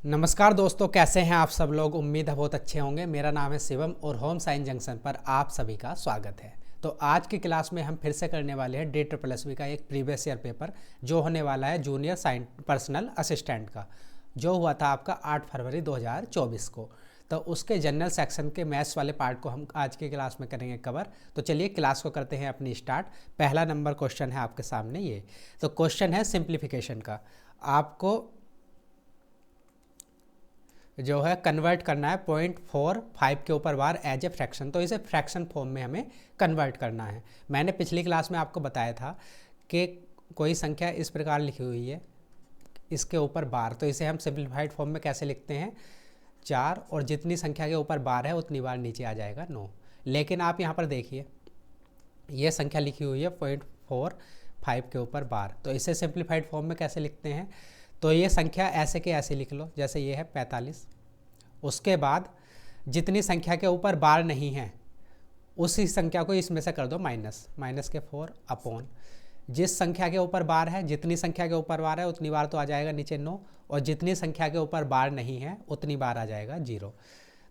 नमस्कार दोस्तों, कैसे हैं आप सब लोग। उम्मीद है बहुत अच्छे होंगे। मेरा नाम है शिवम और होम साइंस जंक्शन पर आप सभी का स्वागत है। तो आज की क्लास में हम फिर से करने वाले हैं DSSB का एक प्रीवियस ईयर पेपर जो होने वाला है जूनियर साइंस पर्सनल असिस्टेंट का, जो हुआ था आपका 8 फरवरी 2024 को। तो उसके जनरल सेक्शन के मैथ्स वाले पार्ट को हम आज की क्लास में करेंगे कवर। तो चलिए क्लास को करते हैं अपनी स्टार्ट। पहला नंबर क्वेश्चन है आपके सामने ये। तो क्वेश्चन है सिंप्लीफिकेशन का। आपको जो है कन्वर्ट करना है 0.45 के ऊपर बार एज ए फ्रैक्शन। तो इसे फ्रैक्शन फॉर्म में हमें कन्वर्ट करना है। मैंने पिछली क्लास में आपको बताया था कि कोई संख्या इस प्रकार लिखी हुई है, इसके ऊपर बार, तो इसे हम सिंप्लीफाइड फॉर्म में कैसे लिखते हैं 4, और जितनी संख्या के ऊपर बार है उतनी बार नीचे आ जाएगा 9। लेकिन आप यहाँ पर देखिए ये संख्या लिखी हुई है 0.45 के ऊपर बार, तो इसे सिंप्लीफाइड फॉर्म में कैसे लिखते हैं। तो ये संख्या ऐसे के ऐसे लिख लो, जैसे ये है 45। उसके बाद जितनी संख्या के ऊपर बार नहीं है उसी संख्या को इसमें से कर दो माइनस, माइनस के 4 अपॉन जिस संख्या के ऊपर बार है, जितनी संख्या के ऊपर बार है उतनी बार तो आ जाएगा नीचे 9, और जितनी संख्या के ऊपर बार नहीं है उतनी बार आ जाएगा 0।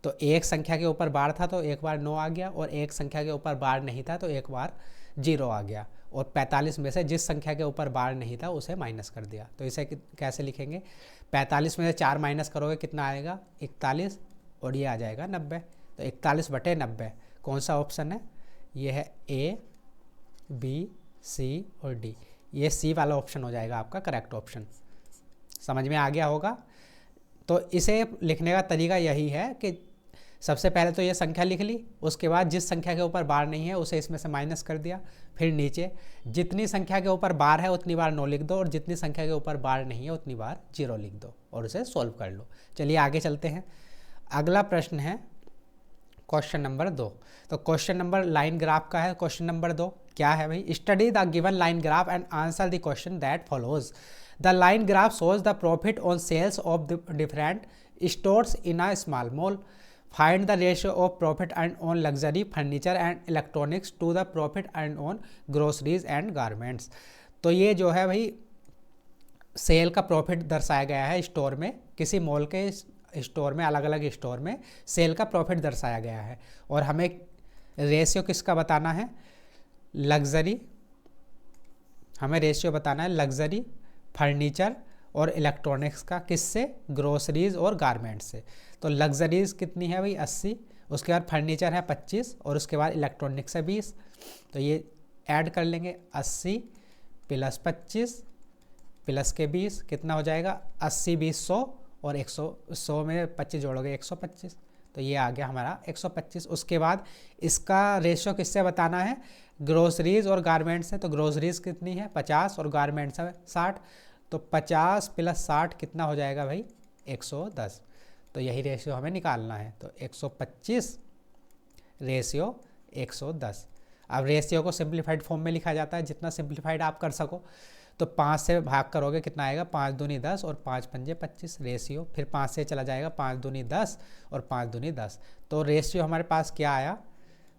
तो एक संख्या के ऊपर बार था तो एक बार 9 आ गया, और एक संख्या के ऊपर बार नहीं था तो एक बार 0 आ गया, और 45 में से जिस संख्या के ऊपर बार नहीं था उसे माइनस कर दिया। तो इसे कैसे लिखेंगे, 45 में से 4 माइनस करोगे कितना आएगा 41, और ये आ जाएगा 90। तो 41/90 कौन सा ऑप्शन है, ये है A, B, C और D। ये C वाला ऑप्शन हो जाएगा आपका करेक्ट ऑप्शन। समझ में आ गया होगा। तो इसे लिखने का तरीका यही है कि सबसे पहले तो ये संख्या लिख ली, उसके बाद जिस संख्या के ऊपर बार नहीं है उसे इसमें से माइनस कर दिया, फिर नीचे जितनी संख्या के ऊपर बार है उतनी बार 9 लिख दो, और जितनी संख्या के ऊपर बार नहीं है उतनी बार 0 लिख दो, और उसे सॉल्व कर लो। चलिए आगे चलते हैं। अगला प्रश्न है क्वेश्चन नंबर 2। तो क्वेश्चन नंबर लाइन ग्राफ का है। क्वेश्चन नंबर 2 क्या है भाई, study the given line graph and answer the question that follows. The line graph shows the profit on sales of the different stores in a small mall. Find the ratio of profit earned on luxury furniture and electronics to the profit earned on groceries and garments. तो ये जो है भाई cell का profit दर्शाया गया है store में, किसी मॉल के स्टोर में, अलग अलग स्टोर में सेल का प्रॉफिट दर्शाया गया है, और हमें रेशियो किसका बताना है, लग्जरी, हमें रेशियो बताना है लग्जरी फर्नीचर और इलेक्ट्रॉनिक्स का, किससे, ग्रोसरीज और गारमेंट्स से। तो लग्जरीज कितनी है भाई 80, उसके बाद फर्नीचर है 25, और उसके बाद इलेक्ट्रॉनिक्स है 20। तो ये ऐड कर लेंगे 80 + 25 प्लस के 20 कितना हो जाएगा 80 20 100, और 100 में 25 जोड़ोगे 125। तो ये आ गया हमारा 125। उसके बाद इसका रेशियो किससे बताना है, ग्रोसरीज और गारमेंट्स से। तो ग्रोसरीज कितनी है 50 और गारमेंट्स है 60। तो 50 + 60 कितना हो जाएगा भाई 110। तो यही रेशियो हमें निकालना है। तो 125 रेशियो 110। अब रेशियो को सिंप्लीफाइड फॉर्म में लिखा जाता है, जितना सिंप्लीफाइड आप कर सको। तो 5 से भाग करोगे कितना आएगा 5 दूनी 10 और 5 पंजे 25 रेशियो, फिर 5 से चला जाएगा 5 दूनी 10 और 5 दूनी 10। तो रेशियो हमारे पास क्या आया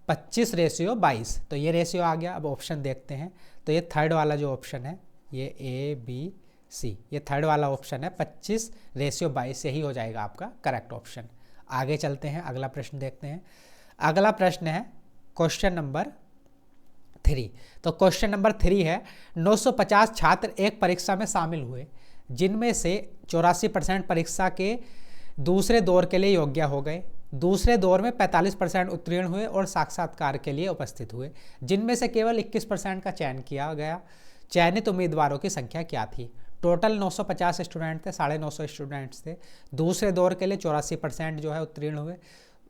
25/22। तो ये रेशियो आ गया। अब ऑप्शन देखते हैं। तो ये थर्ड वाला जो ऑप्शन है ये A, B, C, ये थर्ड वाला ऑप्शन है 25/22, यही हो जाएगा आपका करेक्ट ऑप्शन। आगे चलते हैं, अगला प्रश्न देखते हैं। अगला प्रश्न है क्वेश्चन नंबर 3। तो क्वेश्चन नंबर 3 है 950 छात्र एक परीक्षा में शामिल हुए, जिनमें से 84% परीक्षा के दूसरे दौर के लिए योग्य हो गए, दूसरे दौर में 45% उत्तीर्ण हुए और साक्षात्कार के लिए उपस्थित हुए, जिनमें से केवल 21% का चयन किया गया। चयनित उम्मीदवारों की संख्या क्या थी। टोटल 950 स्टूडेंट थे, 950 स्टूडेंट्स थे। दूसरे दौर के लिए 84% जो है उत्तीर्ण हुए,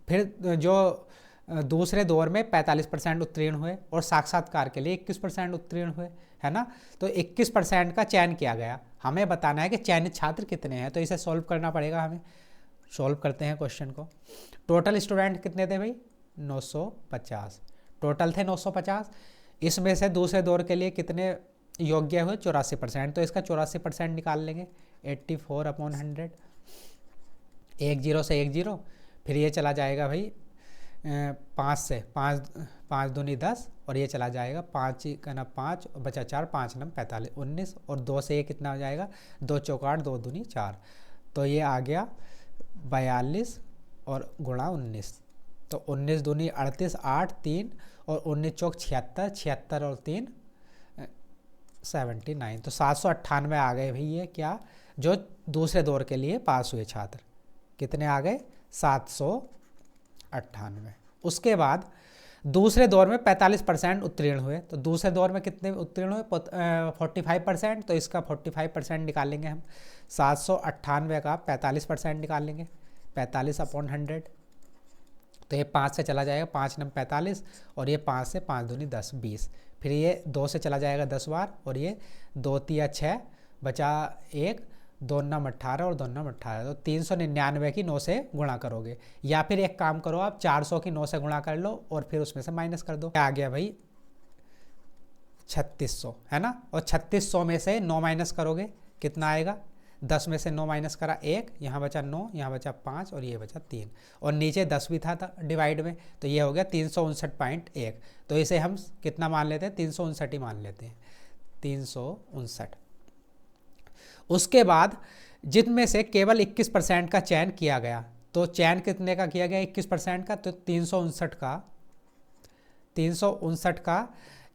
फिर जो दूसरे दौर में 45% उत्तीर्ण हुए, और साक्षात्कार के लिए 21% उत्तीर्ण हुए, है ना। तो 21% का चयन किया गया। हमें बताना है कि चयनित छात्र कितने हैं, तो इसे सॉल्व करना पड़ेगा हमें। सॉल्व करते हैं क्वेश्चन को। टोटल स्टूडेंट कितने थे भाई 950, टोटल थे 950। इसमें से दूसरे दौर के लिए कितने योग्य हुए 84%, तो इसका 84% निकाल लेंगे 84/100, 1 0 से 1 0, फिर ये चला जाएगा भाई 5 से 5 दूनी 10, और ये चला जाएगा 5 का ना 5 बचा 4, 5 9 45 19, और 2 से ये कितना हो जाएगा 2 चौक 8, 2 दूनी 4। तो ये आ गया 42 और गुणा 19, तो 19 दूनी 38, 8 3 और 19 चौक 76, 76 और 3 79। तो 798 आ गए भाई ये क्या, जो दूसरे दौर के लिए पास हुए छात्र कितने आ गए, 798। उसके बाद दूसरे दौर में 45% उत्तीर्ण हुए, तो दूसरे दौर में कितने उत्तीर्ण हुए, 45%, तो इसका 45% निकालेंगे हम, 798 का 45% निकालेंगे, 45/100, तो ये 5 से चला जाएगा, 5 नम 45 और ये 5 से 5 दूनी 10 20, फिर ये 2 से चला जाएगा 10 बार और ये 2 तिया 6 बचा 1, 2 नम 18 और 2 नम 18, तो 399 की 9 से गुणा करोगे, या फिर एक काम करो आप 400 की 9 से गुणा कर लो और फिर उसमें से माइनस कर दो, क्या आ गया भाई 3600 है ना। और 3600 में से 9 माइनस करोगे कितना आएगा, 10 में से 9 माइनस करा 1, यहाँ बचा 9, यहाँ बचा 5 और ये बचा 3, और नीचे 10 भी था डिवाइड में, तो ये हो गया 359.1, तो इसे हम कितना मान लेते हैं, 359 ही मान लेते हैं, 359। उसके बाद जिनमें से केवल 21% का चयन किया गया, तो चयन कितने का किया गया, 21% का, तो 359 का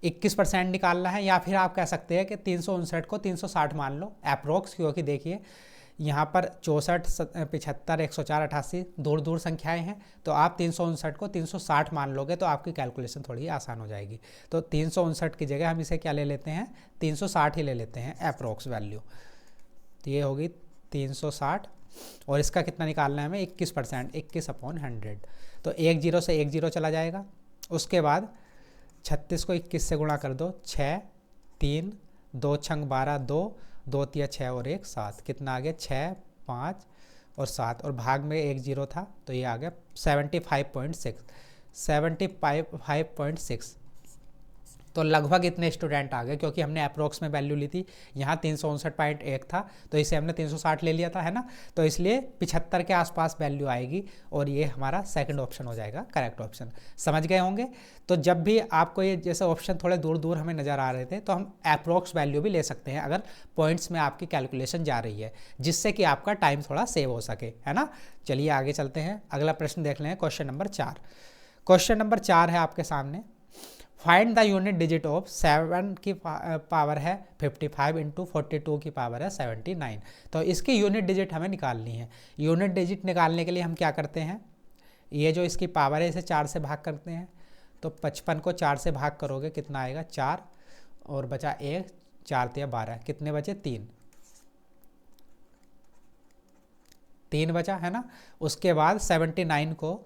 21% निकालना है, या फिर आप कह सकते हैं कि 359 को 360 मान लो अप्रोक्स, क्योंकि देखिए यहाँ पर 64 75 104 88 दूर दूर संख्याएं हैं, तो आप 359 को 360 मान लोगे तो आपकी कैलकुलेशन थोड़ी आसान हो जाएगी। तो 359 की जगह हम इसे क्या ले लेते हैं, 360 ही ले लेते हैं अप्रोक्स वैल्यू, तो ये होगी 360, और इसका कितना निकालना है हमें 21%, 21/100, तो 1 0 से 1 0 चला जाएगा। उसके बाद 36 को 21 से गुणा कर दो, 6 3 2 छंग 12 2 2 तिया 6 और 1 7, कितना आ गया 6 5 और 7, और भाग में 1 0 था तो ये आ गया 75.6, तो लगभग इतने स्टूडेंट आ गए, क्योंकि हमने अप्रोक्स में वैल्यू ली थी, यहाँ 359.1 था तो इसे हमने 360 ले लिया था, है ना, तो इसलिए 75 के आसपास वैल्यू आएगी, और ये हमारा सेकंड ऑप्शन हो जाएगा करेक्ट ऑप्शन। समझ गए होंगे। तो जब भी आपको ये जैसे ऑप्शन थोड़े दूर दूर हमें नज़र आ रहे थे, तो हम अप्रोक्स वैल्यू भी ले सकते हैं अगर पॉइंट्स में आपकी कैलकुलेशन जा रही है, जिससे कि आपका टाइम थोड़ा सेव हो सके, है ना। चलिए आगे चलते हैं, अगला प्रश्न देख लें, क्वेश्चन नंबर 4। क्वेश्चन नंबर 4 है आपके सामने, find the unit digit of 7 की पावर है 55 इंटू 42 की पावर है 79, तो इसकी यूनिट डिजिट हमें निकालनी है। यूनिट डिजिट निकालने के लिए हम क्या करते हैं, ये जो इसकी पावर है इसे 4 से भाग करते हैं, तो 55 को 4 से भाग करोगे कितना आएगा 4, और बचा 1, 4 तिया 12, कितने बचे 3 बचा, है ना। उसके बाद 79 को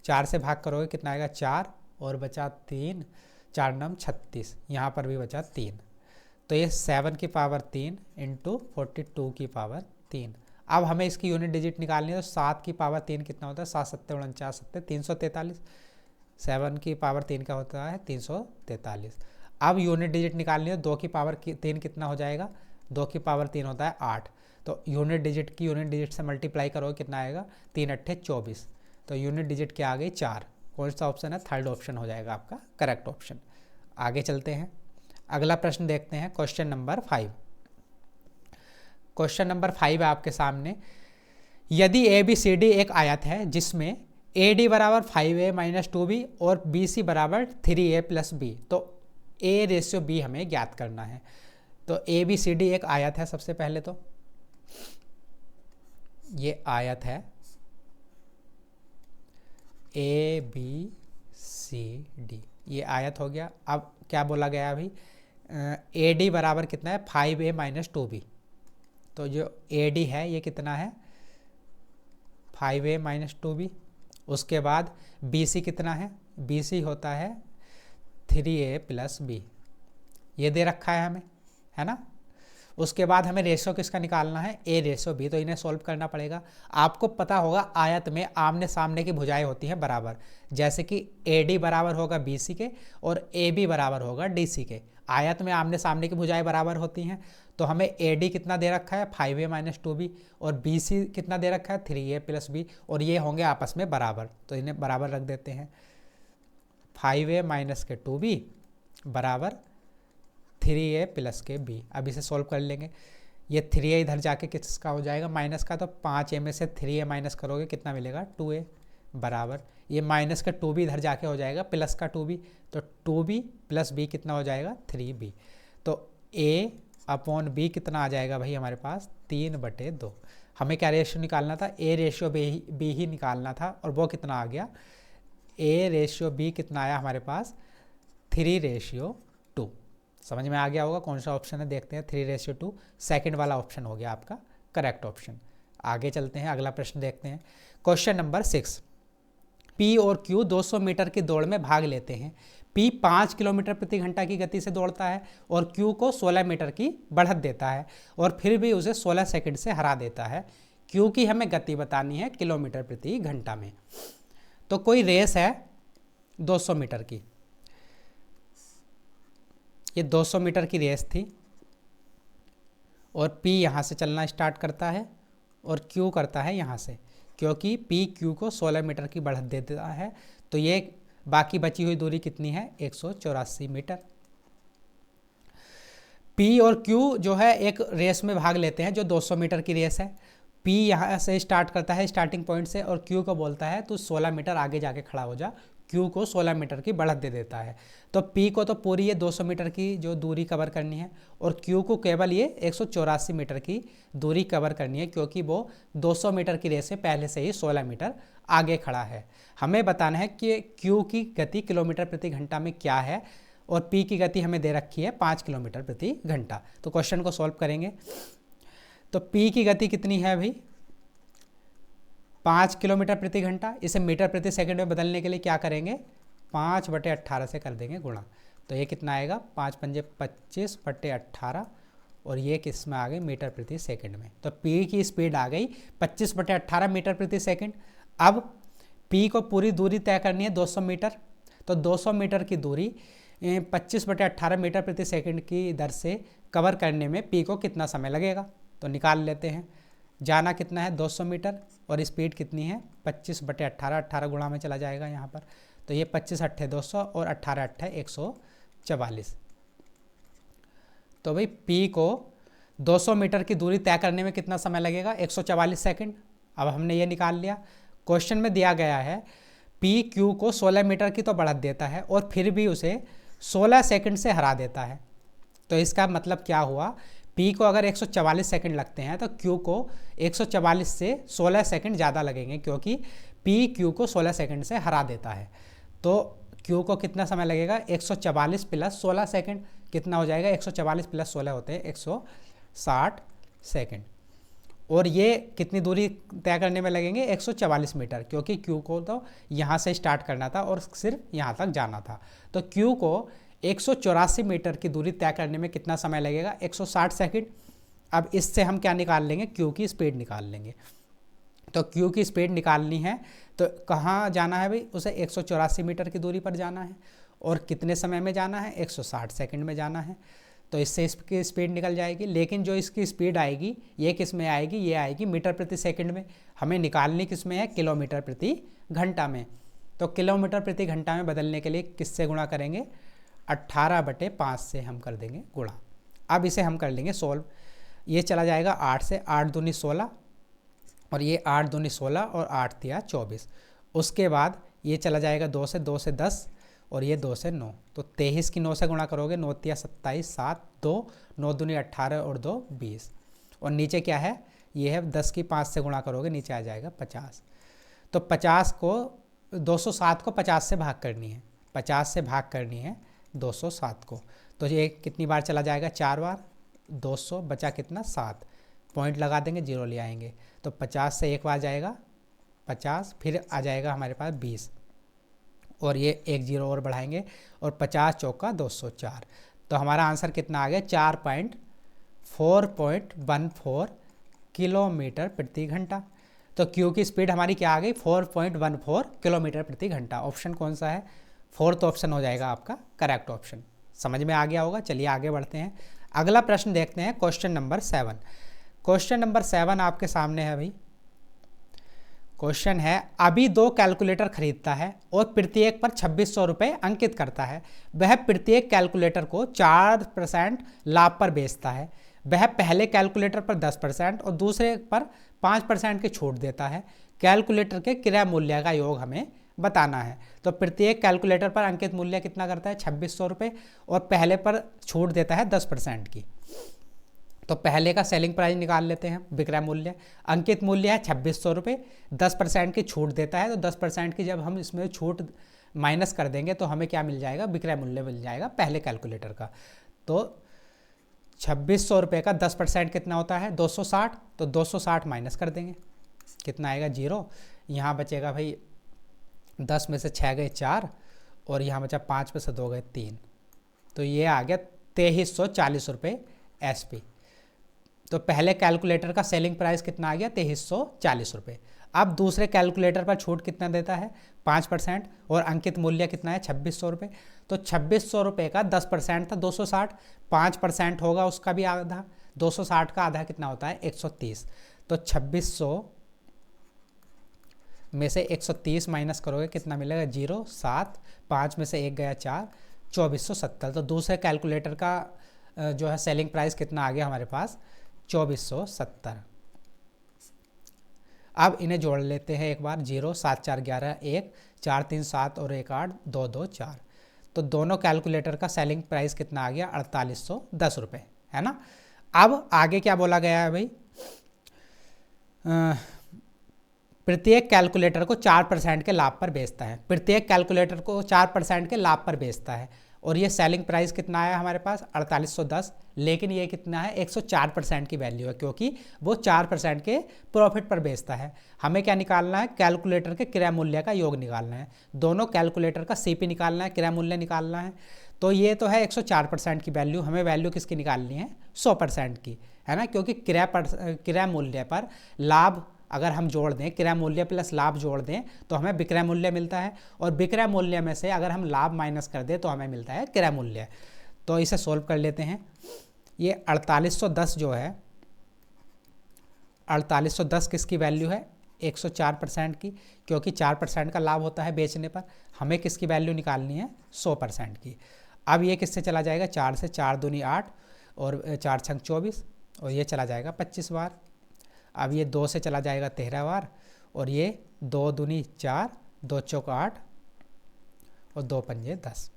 4 से भाग करोगे कितना आएगा 4, और बचा 3, 4 नम 36, यहाँ पर भी बचा 3, तो ये 7 की पावर 3 इंटू 42 की पावर 3। अब हमें इसकी यूनिट डिजिट निकालनी है, तो 7 की पावर 3 कितना होता है, 7 7 49 7 343, 7 की पावर 3 का होता है 343। अब यूनिट डिजिट निकालनी है, 2 की पावर 3 कितना हो जाएगा, 2 की पावर 3 होता है 8, तो यूनिट डिजिट की यूनिट डिजिट से मल्टीप्लाई करोगे कितना आएगा 3 8 24, तो यूनिट डिजिट क्या आ गई 4। कौन सा ऑप्शन है, थर्ड ऑप्शन हो जाएगा आपका करेक्ट ऑप्शन। आगे चलते हैं, अगला प्रश्न देखते हैं, क्वेश्चन नंबर 5। क्वेश्चन नंबर 5 है आपके सामने, यदि ABCD एक आयत है जिसमें AD बराबर 5A माइनस 2B और BC बराबर 3A प्लस B, तो A/B हमें ज्ञात करना है। तो ABCD एक आयत है, सबसे पहले तो ये आयत है ABCD, ये आयत हो गया। अब क्या बोला गया अभी, AD बराबर कितना है 5A माइनस 2B, तो जो AD है ये कितना है 5A माइनस 2B। उसके बाद BC कितना है, BC होता है 3A प्लस B, ये दे रखा है हमें, है ना। उसके बाद हमें रेशो किसका निकालना है, A/B, तो इन्हें सॉल्व करना पड़ेगा। आपको पता होगा आयत में आमने सामने की भुजाएं होती हैं बराबर, जैसे कि AD बराबर होगा BC के और AB बराबर होगा DC के। आयत में आमने सामने की भुजाएं बराबर होती हैं, तो हमें AD कितना दे रखा है 5A माइनस 2B और BC कितना दे रखा है 3A प्लस B, और ये होंगे आपस में बराबर, तो इन्हें बराबर रख देते हैं। 5A माइनस के 2B बराबर 3A प्लस के B। अब इसे सॉल्व कर लेंगे, ये 3a इधर जाके किसका हो जाएगा, माइनस का, तो 5a में से 3a माइनस करोगे कितना मिलेगा, 2a बराबर, ये माइनस का 2b इधर जाके हो जाएगा प्लस का 2b, तो 2b प्लस b कितना हो जाएगा, 3b। तो a अपॉन b कितना आ जाएगा भाई हमारे पास, 3/2। हमें क्या रेशियो निकालना था, a रेशियो b ही निकालना था, और वो कितना आ गया, a रेशियो b कितना आया हमारे पास, 3:2। समझ में आ गया होगा कौन सा ऑप्शन है, देखते हैं, 3:2, सेकंड वाला ऑप्शन हो गया आपका करेक्ट ऑप्शन। आगे चलते हैं, अगला प्रश्न देखते हैं। क्वेश्चन नंबर 6, P और Q 200 मीटर की दौड़ में भाग लेते हैं। P 5 किलोमीटर प्रति घंटा की गति से दौड़ता है और Q को 16 मीटर की बढ़त देता है और फिर भी उसे 16 सेकंड से हरा देता है। Q की हमें गति बतानी है किलोमीटर प्रति घंटा में। तो कोई रेस है 200 मीटर की, ये 200 मीटर की रेस थी और P यहाँ से चलना स्टार्ट करता है और Q करता है यहाँ से, क्योंकि P Q को 16 मीटर की बढ़त देता है, तो ये बाकी बची हुई दूरी कितनी है, 184 मीटर। P और Q जो है एक रेस में भाग लेते हैं जो 200 मीटर की रेस है। P यहाँ से स्टार्ट करता है स्टार्टिंग पॉइंट से और Q को बोलता है तू 16 मीटर आगे जाके खड़ा हो जा, Q को 16 मीटर की बढ़त दे देता है। तो P को तो पूरी ये 200 मीटर की जो दूरी कवर करनी है और Q को केवल ये 184 मीटर की दूरी कवर करनी है, क्योंकि वो 200 मीटर की रेस से पहले से ही 16 मीटर आगे खड़ा है। हमें बताना है कि Q की गति किलोमीटर प्रति घंटा में क्या है और P की गति हमें दे रखी है 5 किलोमीटर प्रति घंटा। तो क्वेश्चन को सॉल्व करेंगे तो P की गति कितनी है भाई, 5 किलोमीटर प्रति घंटा। इसे मीटर प्रति सेकंड में बदलने के लिए क्या करेंगे, 5/18 से कर देंगे गुणा। तो ये कितना आएगा, 5 पंजे 25/18 और ये किस में आ गई, मीटर प्रति सेकंड में। तो P की स्पीड आ गई 25/18 मीटर प्रति सेकंड। अब P को पूरी दूरी तय करनी है 200 मीटर, तो 200 मीटर की दूरी 25/18 मीटर प्रति सेकंड की दर से कवर करने में P को कितना समय लगेगा, तो निकाल लेते हैं। जाना कितना है 200 मीटर और स्पीड कितनी है 25/18, 18 गुणा में चला जाएगा यहाँ पर, तो ये 25 × 200 और 18 × 144। तो भाई P को 200 मीटर की दूरी तय करने में कितना समय लगेगा, 144 सेकंड। अब हमने ये निकाल लिया। क्वेश्चन में दिया गया है P Q को 16 मीटर की तो बढ़त देता है और फिर भी उसे 16 सेकंड से हरा देता है। तो इसका मतलब क्या हुआ, P को अगर 144 सेकंड लगते हैं तो Q को 144 से 16 सेकंड ज़्यादा लगेंगे, क्योंकि P Q को 16 सेकंड से हरा देता है। तो Q को कितना समय लगेगा, 144 + 16 सेकंड कितना हो जाएगा, 144 + 16 होते हैं 160 सेकंड। और ये कितनी दूरी तय करने में लगेंगे, 144 मीटर, क्योंकि Q को तो यहाँ से स्टार्ट करना था और सिर्फ यहाँ तक जाना था। तो Q को 184 मीटर की दूरी तय करने में कितना समय लगेगा, 160 सेकंड। अब इससे हम क्या निकाल लेंगे, Q की स्पीड निकाल लेंगे। तो Q की स्पीड निकालनी है तो कहाँ जाना है भाई, उसे 184 मीटर की दूरी पर जाना है और कितने समय में जाना है, 160 सेकंड में जाना है। तो इससे इसकी स्पीड निकल जाएगी, लेकिन जो इसकी स्पीड आएगी ये किस में आएगी, ये आएगी मीटर प्रति सेकंड में। हमें निकालनी किस में है, किलोमीटर प्रति घंटा में। तो किलोमीटर प्रति घंटा में बदलने के लिए किससे गुणा करेंगे, 18/5 से हम कर देंगे गुणा। अब इसे हम कर लेंगे सोल्व। ये चला जाएगा 8 से, 8 दूनी 16 और ये 8 दूनी 16 और 8 तिया 24। उसके बाद ये चला जाएगा 2 से, 2 से 10 और ये 2 से 9। तो 23 की 9 से गुणा करोगे, 9 तिया 27, 7, 2, 9 दूनी 18 और 2 20। और नीचे क्या है, ये है 10 की 5 से गुणा करोगे, नीचे आ जाएगा 50। तो 50 को 207 को 50 से भाग करनी है, 50 से भाग करनी है 207 को। तो ये कितनी बार चला जाएगा, 4 बार। 200 बचा कितना, 7। पॉइंट लगा देंगे, 0 ले आएंगे। तो 50 से एक बार जाएगा 50, फिर आ जाएगा हमारे पास 20 और ये 1 0 और बढ़ाएंगे और 50 चौका 204। तो हमारा आंसर कितना आ गया, 4.14 किलोमीटर प्रति घंटा। तो Q की स्पीड हमारी क्या आ गई, 4.14 किलोमीटर प्रति घंटा। ऑप्शन कौन सा है, 4th ऑप्शन हो जाएगा आपका करेक्ट ऑप्शन। समझ में आ गया होगा। चलिए आगे बढ़ते हैं, अगला प्रश्न देखते हैं, क्वेश्चन नंबर 7। क्वेश्चन नंबर 7 आपके सामने है भाई। क्वेश्चन है, अभी 2 कैलकुलेटर खरीदता है और प्रत्येक पर 2600 रुपये अंकित करता है। वह प्रत्येक कैलकुलेटर को 4% लाभ पर बेचता है। वह पहले कैलकुलेटर पर 10% और दूसरे पर 5% की छूट देता है। कैलकुलेटर के क्रय मूल्य का योग हमें बताना है। तो प्रत्येक कैलकुलेटर पर अंकित मूल्य कितना करता है 2600 रुपये और पहले पर छूट देता है 10% की। तो पहले का सेलिंग प्राइस निकाल लेते हैं, विक्रय मूल्य। अंकित मूल्य है 2600 रुपये, 10% की छूट देता है, तो 10% की जब हम इसमें छूट माइनस कर देंगे तो हमें क्या मिल जाएगा, विक्रय मूल्य मिल जाएगा पहले कैलकुलेटर का। तो 2600 रुपये का 10% कितना होता है 260, तो 260 माइनस कर देंगे, कितना आएगा 0। यहाँ बचेगा भाई 10 में से 6 गए 4 और यहाँ बचा 5 में से 2 गए 3, तो ये आ गया 2340 रुपये SP। तो पहले कैलकुलेटर का सेलिंग प्राइस कितना आ गया 2340 रुपये। अब दूसरे कैलकुलेटर पर छूट कितना देता है 5% और अंकित मूल्य कितना है 2600 रुपये। तो 2600 रुपये का 10% था 260, 5% होगा उसका भी आधा, 260 का आधा कितना होता है 130। तो 2600 में से 130 माइनस करोगे कितना मिलेगा 0, 7, 5 में से 1 गया 4, 2470। तो दूसरे कैलकुलेटर का जो है सेलिंग प्राइस कितना आ गया हमारे पास 2470। अब इन्हें जोड़ लेते हैं एक बार, 0, 7, 4, 11, 1, 4, 3, 7 और 1, 8, 2, 2, 4। तो दोनों कैलकुलेटर का सेलिंग प्राइस कितना आ गया 4810 रुपये, है ना। अब आगे क्या बोला गया है भाई, प्रत्येक कैलकुलेटर को 4% के लाभ पर बेचता है। प्रत्येक कैलकुलेटर को 4% के लाभ पर बेचता है और ये सेलिंग प्राइस कितना आया हमारे पास 4810, लेकिन ये कितना है 104% की वैल्यू है, क्योंकि वो 4% के प्रॉफिट पर बेचता है। हमें क्या निकालना है, कैलकुलेटर के क्रय मूल्य का योग निकालना है। दोनों कैलकुलेटर का CP निकालना है, क्रय मूल्य निकालना है। तो ये तो है 104% की वैल्यू, हमें वैल्यू किसकी निकालनी है 100% की, है ना, क्योंकि क्रय मूल्य पर लाभ अगर हम जोड़ दें, क्रय मूल्य प्लस लाभ जोड़ दें तो हमें विक्रय मूल्य मिलता है, और विक्रय मूल्य में से अगर हम लाभ माइनस कर दें तो हमें मिलता है क्रय मूल्य। तो इसे सोल्व कर लेते हैं। ये 4810 जो है, 4810 किसकी वैल्यू है 104% की, क्योंकि 4% का लाभ होता है बेचने पर। हमें किसकी वैल्यू निकालनी है 100% की। अब ये किससे चला जाएगा 4 से, 4 दूनी 8 और 4 छंग 24 और ये चला जाएगा 25 बार। अब ये 2 से चला जाएगा 13 बार और ये 2 दूनी 4, 2 चौक 8 और 2 पंजे 10।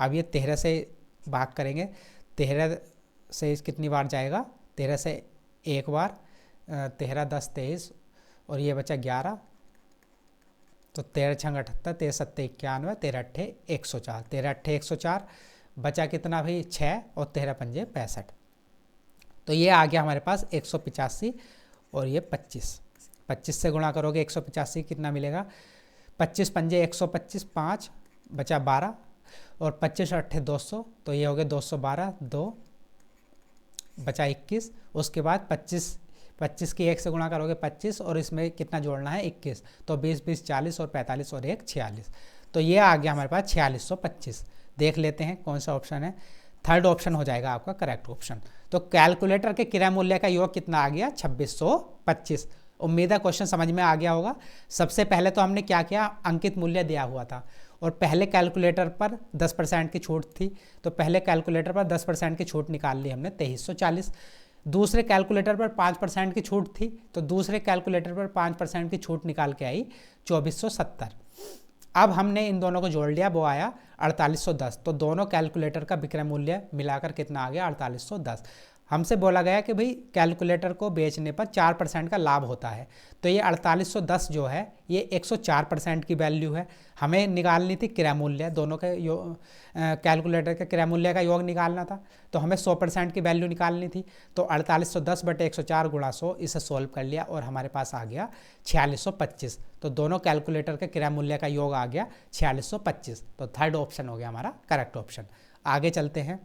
अब ये 13 से भाग करेंगे, 13 से कितनी बार जाएगा 13 से 1 बार, 13, 10, 23 और ये बचा 11, तो 13 छंग 78, 13 सत्ते 91, 13 अट्ठे 104, 13 अट्ठे 104, बचा कितना भाई 6 और 13 पंजे 65। तो ये आ गया हमारे पास 185 और ये 25 से गुणा करोगे 185 कितना मिलेगा, 25 पंजे 125, 5 बचा 12 और 25 अट्ठे 200, तो ये हो गया 212, 2 बचा 21। उसके बाद 25 की 1 से गुणा करोगे 25 और इसमें कितना जोड़ना है 21, तो 20, 20, 40 और 45 और 1, 46। तो ये आ गया हमारे पास 4625। देख लेते हैं कौन सा ऑप्शन है, थर्ड ऑप्शन हो जाएगा आपका करेक्ट ऑप्शन। तो कैलकुलेटर के क्रय मूल्य का योग कितना आ गया 2625। उम्मीद है क्वेश्चन समझ में आ गया होगा। सबसे पहले तो हमने क्या किया, अंकित मूल्य दिया हुआ था और पहले कैलकुलेटर पर 10% की छूट थी, तो पहले कैलकुलेटर पर 10% की छूट निकाल ली हमने 2340। दूसरे कैलकुलेटर पर 5% की छूट थी, तो दूसरे कैलकुलेटर पर 5% की छूट निकाल के आई 2470। अब हमने इन दोनों को जोड़ लिया, वो आया 4810। तो दोनों कैलकुलेटर का विक्रय मूल्य मिलाकर कितना आ गया 4810। हमसे बोला गया कि भाई कैलकुलेटर को बेचने पर 4% का लाभ होता है, तो ये 4810 जो है ये 104% की वैल्यू है। हमें निकालनी थी क्रय मूल्य, दोनों के कैलकुलेटर के क्रय मूल्य का योग निकालना था, तो हमें 100% की वैल्यू निकालनी थी। तो 4810 बटे 104 गुणा 100, इसे सोल्व कर लिया और हमारे पास आ गया 4625। तो दोनों कैलकुलेटर के क्रय मूल्य का योग आ गया 4625। तो थर्ड ऑप्शन हो गया हमारा करेक्ट ऑप्शन। आगे चलते हैं,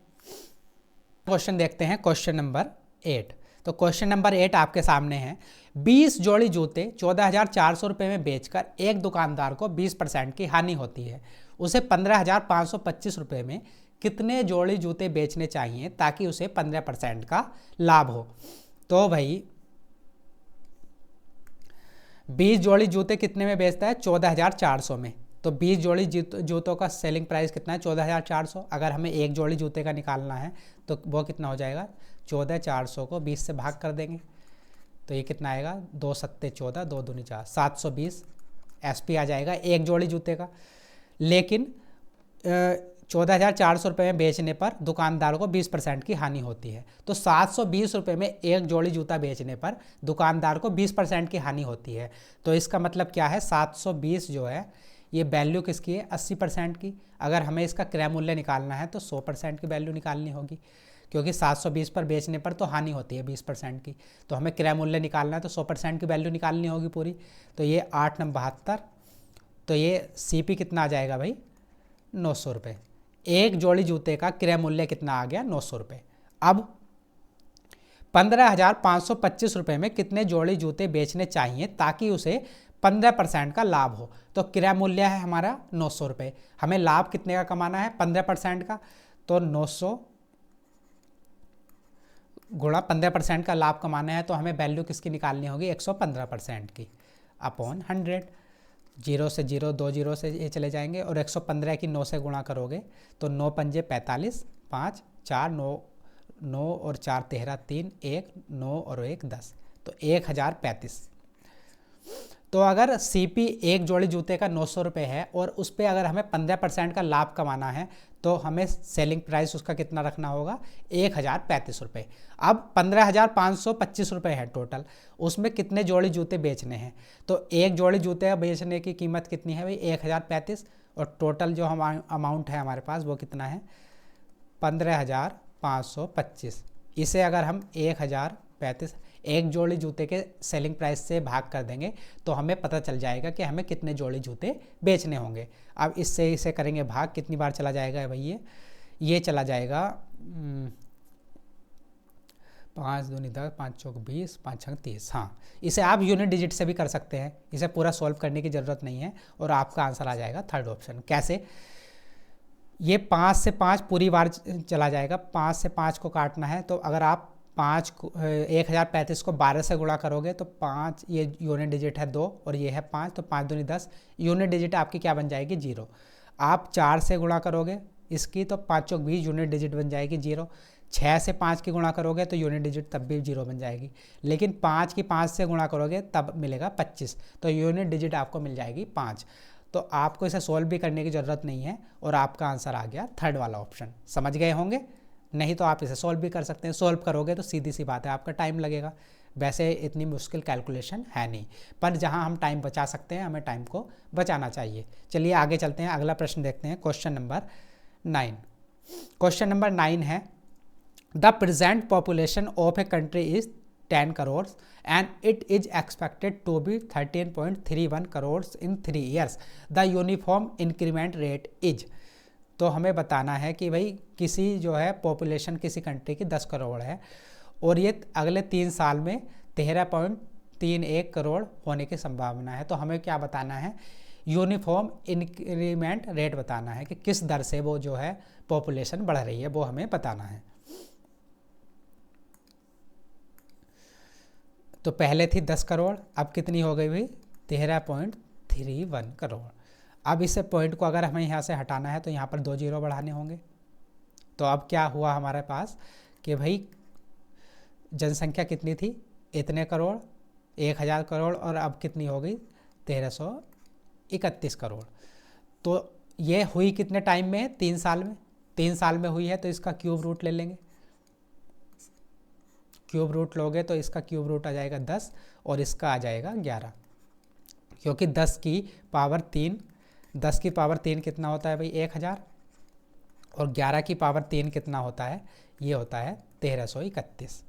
क्वेश्चन देखते हैं, क्वेश्चन नंबर 8। तो क्वेश्चन नंबर 8 आपके सामने है, 20 जोड़ी जूते 14,400 रुपये में बेचकर एक दुकानदार को 20% की हानि होती है। उसे 15,525 रुपये में कितने जोड़ी जूते बेचने चाहिए ताकि उसे 15% का लाभ हो। तो भाई 20 जोड़ी जूते कितने में बेचता है 14,400 में, तो 20 जोड़ी जूतों का सेलिंग प्राइस कितना है 14,400। अगर हमें एक जोड़ी जूते का निकालना है तो वो कितना हो जाएगा 14,400 को 20 से भाग कर देंगे तो ये कितना आएगा 2 सत्ते 14 2 दूनी 4 720 SP आ जाएगा एक जोड़ी जूते का। लेकिन 14,400 रुपये में बेचने पर दुकानदार को 20% की हानि होती है। तो 720 रुपये में एक जोड़ी जूता बेचने पर दुकानदार को 20% की हानि होती है। तो इसका मतलब क्या है 720 जो है ये वैल्यू किसकी है 80% की। अगर हमें इसका क्रय मूल्य निकालना है तो 100% की वैल्यू निकालनी होगी, क्योंकि 720 पर बेचने पर तो हानि होती है 20% की। तो हमें क्रय मूल्य निकालना है तो 100% की वैल्यू निकालनी होगी पूरी। तो ये 8 9 72, तो ये CP कितना आ जाएगा भाई 900 रुपये। एक जोड़ी जूते का क्रय मूल्य कितना आ गया 900 रुपये। अब 15,525 रुपये में कितने जोड़ी जूते बेचने चाहिए ताकि उसे 15% का लाभ हो। तो क्रय मूल्य है हमारा 900 रुपये, हमें लाभ कितने का कमाना है 15% का। तो 900 गुणा 15% का लाभ कमाना है तो हमें वैल्यू किसकी निकालनी होगी 115% की अपॉन 100। 0 से 0 2 0 से ये चले जाएंगे और 115 की 9 से गुणा करोगे तो 9 पंजे 45 5 4 9 9 और 4 13 3 1 9 और 1 10, तो 1035। तो अगर CP एक जोड़ी जूते का 900 रुपये है और उस पर अगर हमें 15% का लाभ कमाना है तो हमें सेलिंग प्राइस उसका कितना रखना होगा 1035 रुपये। अब 15,525 रुपये है टोटल, उसमें कितने जोड़ी जूते बेचने हैं। तो एक जोड़ी जूते बेचने की कीमत कितनी है भाई 1035, और टोटल जो हम अमाउंट है हमारे पास वो कितना है 15,525। इसे अगर हम 1035 एक जोड़ी जूते के सेलिंग प्राइस से भाग कर देंगे तो हमें पता चल जाएगा कि हमें कितने जोड़ी जूते बेचने होंगे। अब इससे इसे करेंगे भाग, कितनी बार चला जाएगा भाई ये चला जाएगा 5 दूनी 10 5 चौक 20 5 छक 30। हाँ, इसे आप यूनिट डिजिट से भी कर सकते हैं, इसे पूरा सॉल्व करने की ज़रूरत नहीं है और आपका आंसर आ जाएगा थर्ड ऑप्शन। कैसे, ये 5 से 5 पूरी बार चला जाएगा, 5 से 5 को काटना है तो अगर आप 1035 को 12 से गुणा करोगे तो 5, ये यूनिट डिजिट है 2 और ये है 5, तो 5 दूनी 10, यूनिट डिजिट आपकी क्या बन जाएगी 0। आप 4 से गुणा करोगे इसकी तो 5 चौक 20 यूनिट डिजिट बन जाएगी 0। 6 से 5 की गुणा करोगे तो यूनिट डिजिट तब भी 0 बन जाएगी, लेकिन 5 की 5 से गुणा करोगे तब मिलेगा 25, तो यूनिट डिजिट आपको मिल जाएगी 5। तो आपको इसे सोल्व भी करने की ज़रूरत नहीं है और आपका आंसर आ गया थर्ड वाला ऑप्शन। समझ गए होंगे, नहीं तो आप इसे सोल्व भी कर सकते हैं। सोल्व करोगे तो सीधी सी बात है आपका टाइम लगेगा, वैसे इतनी मुश्किल कैलकुलेशन है नहीं, पर जहां हम टाइम बचा सकते हैं हमें टाइम को बचाना चाहिए। चलिए आगे चलते हैं, अगला प्रश्न देखते हैं, क्वेश्चन नंबर 9। क्वेश्चन नंबर 9 है, the present population of a country is 10 crore and it is expected to be 13.31 crore in 3 years, the uniform increment rate is. तो हमें बताना है कि भाई किसी जो है पॉपुलेशन किसी कंट्री की 10 करोड़ है और ये अगले 3 साल में 13.31 करोड़ होने की संभावना है। तो हमें क्या बताना है, यूनिफॉर्म इंक्रीमेंट रेट बताना है कि किस दर से वो जो है पॉपुलेशन बढ़ रही है, वो हमें बताना है। तो पहले थी 10 करोड़, अब कितनी हो गई भाई 13.31 करोड़। अब इसे पॉइंट को अगर हमें यहाँ से हटाना है तो यहाँ पर 2 जीरो बढ़ाने होंगे। तो अब क्या हुआ हमारे पास कि भाई जनसंख्या कितनी थी इतने करोड़ 1000 करोड़ और अब कितनी हो गई 1331 करोड़। तो ये हुई कितने टाइम में 3 साल में, 3 साल में हुई है तो इसका क्यूब रूट ले लेंगे। क्यूब रूट लोगे तो इसका क्यूब रूट आ जाएगा 10 और इसका आ जाएगा 11, क्योंकि 10 की पावर 3 कितना होता है भाई 1000 और 11 की पावर 3 कितना होता है, ये होता है 1331,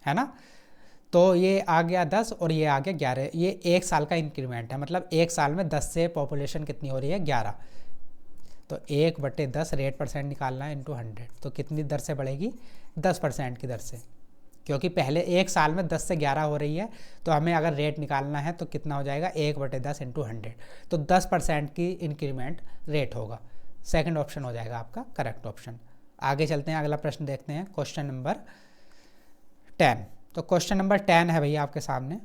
है ना। तो ये आ गया 10 और ये आ गया 11, ये 1 साल का इंक्रीमेंट है, मतलब 1 साल में 10 से पॉपुलेशन कितनी हो रही है 11। तो 1/10 रेट परसेंट निकालना है इंटू 100, तो कितनी दर से बढ़ेगी 10% की दर से, क्योंकि पहले 1 साल में 10 से 11 हो रही है। तो हमें अगर रेट निकालना है तो कितना हो जाएगा 1/10 इंटू 100, तो 10% की इंक्रीमेंट रेट होगा। सेकंड ऑप्शन हो जाएगा आपका करेक्ट ऑप्शन। आगे चलते हैं, अगला प्रश्न देखते हैं, क्वेश्चन नंबर 10। तो क्वेश्चन नंबर 10 है भैया आपके सामने,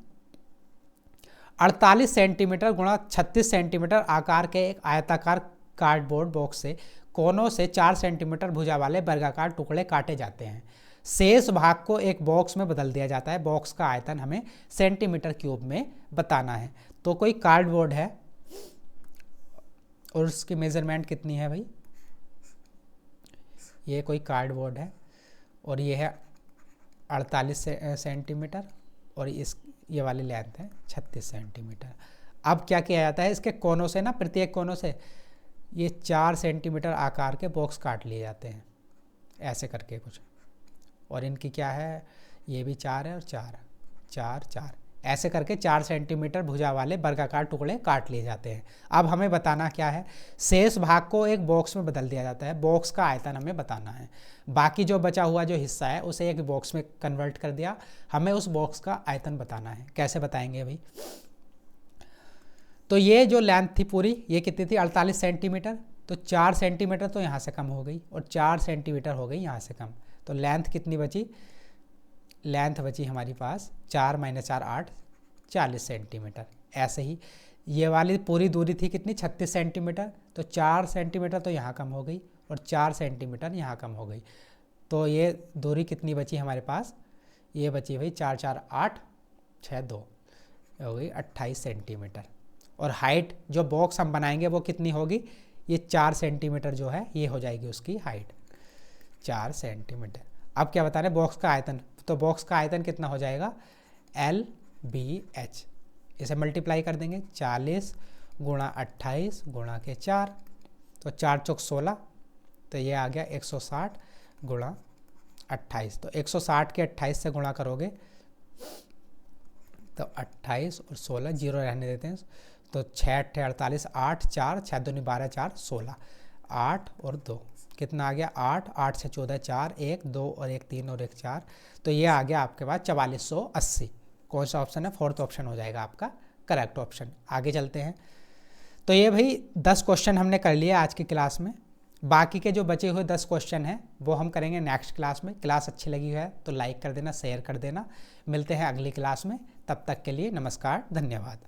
48 सेंटीमीटर गुणा 36 सेंटीमीटर आकार के एक आयताकार कार्डबोर्ड बॉक्स से कोनों से 4 सेंटीमीटर भुजा वाले वर्गाकार टुकड़े काटे जाते हैं। शेष भाग को एक बॉक्स में बदल दिया जाता है। बॉक्स का आयतन हमें सेंटीमीटर क्यूब में बताना है। तो कोई कार्डबोर्ड है और उसकी मेजरमेंट कितनी है भाई, ये कोई कार्डबोर्ड है और ये है 48 सेंटीमीटर और ये वाली लेंथ है 36 सेंटीमीटर। अब क्या किया जाता है, इसके कोनों से ना, प्रत्येक कोनों से ये 4 सेंटीमीटर आकार के बॉक्स काट लिए जाते हैं ऐसे करके कुछ, और इनकी क्या है, ये भी 4 है और 4 4 4 ऐसे करके 4 सेंटीमीटर भुजा वाले वर्गाकार टुकड़े काट लिए जाते हैं। अब हमें बताना क्या है, शेष भाग को एक बॉक्स में बदल दिया जाता है। बॉक्स का आयतन हमें बताना है। बाकी जो बचा हुआ जो हिस्सा है उसे एक बॉक्स में कन्वर्ट कर दिया, हमें उस बॉक्स का आयतन बताना है। कैसे बताएंगे भाई, तो ये जो लेंथ थी पूरी, ये कितनी थी 48 सेंटीमीटर, तो 4 सेंटीमीटर तो यहाँ से कम हो गई और 4 सेंटीमीटर हो गई यहाँ से कम, तो लेंथ कितनी बची, लेंथ बची हमारी पास 4 - 4 8 40 सेंटीमीटर। ऐसे ही ये वाली पूरी दूरी थी कितनी 36 सेंटीमीटर, तो 4 सेंटीमीटर तो यहाँ कम हो गई और 4 सेंटीमीटर यहाँ कम हो गई, तो ये दूरी कितनी बची हमारे पास, ये बची भाई 4 4 8 6 2 हो गई 28 सेंटीमीटर। और हाइट जो बॉक्स हम बनाएंगे वो कितनी होगी, ये 4 सेंटीमीटर जो है ये हो जाएगी उसकी हाइट 4 सेंटीमीटर। अब क्या बता रहे हैं, बॉक्स का आयतन, तो बॉक्स का आयतन कितना हो जाएगा LBH, इसे मल्टीप्लाई कर देंगे 40 गुणा 28 गुणा के 4, तो 4 चौक 16, तो ये आ गया 160 गुणा 28, तो 160 के 28 से गुणा करोगे तो 28 और 16 जीरो रहने देते हैं, तो 6 8 48 8 4 6 2 12 4 16 8 और 2 कितना आ गया 8 8 से 14 4 1 2 और 1 3 और 1 4, तो ये आ गया आपके पास 4480। कौन सा ऑप्शन है, 4th ऑप्शन हो जाएगा आपका करेक्ट ऑप्शन। आगे चलते हैं। तो ये भाई 10 क्वेश्चन हमने कर लिए आज की क्लास में। बाकी के जो बचे हुए 10 क्वेश्चन हैं वो हम करेंगे नेक्स्ट क्लास में। क्लास अच्छी लगी है तो लाइक कर देना, शेयर कर देना। मिलते हैं अगली क्लास में, तब तक के लिए नमस्कार, धन्यवाद।